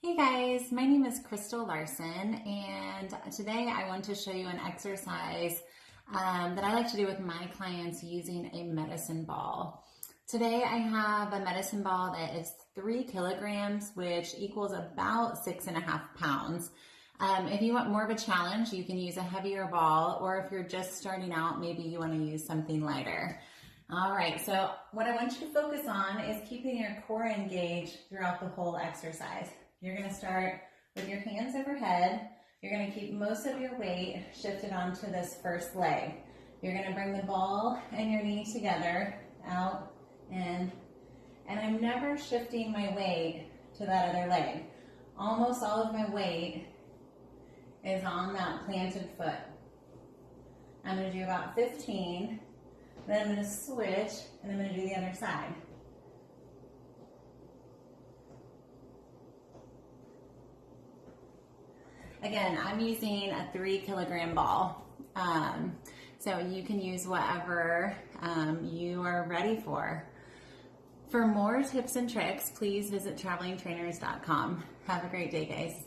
Hey guys, my name is Crystal Larson, and today I want to show you an exercise that I like to do with my clients using a medicine ball. Today I have a medicine ball that is 3 kilograms, which equals about 6.5 pounds. If you want more of a challenge, you can use a heavier ball, or if you're just starting out, maybe you want to use something lighter. All right, so what I want you to focus on is keeping your core engaged throughout the whole exercise. You're going to start with your hands overhead. You're going to keep most of your weight shifted onto this first leg. You're going to bring the ball and your knee together, out, in, and I'm never shifting my weight to that other leg. Almost all of my weight is on that planted foot. I'm going to do about 15, then I'm going to switch, and I'm going to do the other side. Again, I'm using a 3 kilogram ball, so you can use whatever you are ready for. For more tips and tricks, please visit travelingtrainers.com. Have a great day, guys.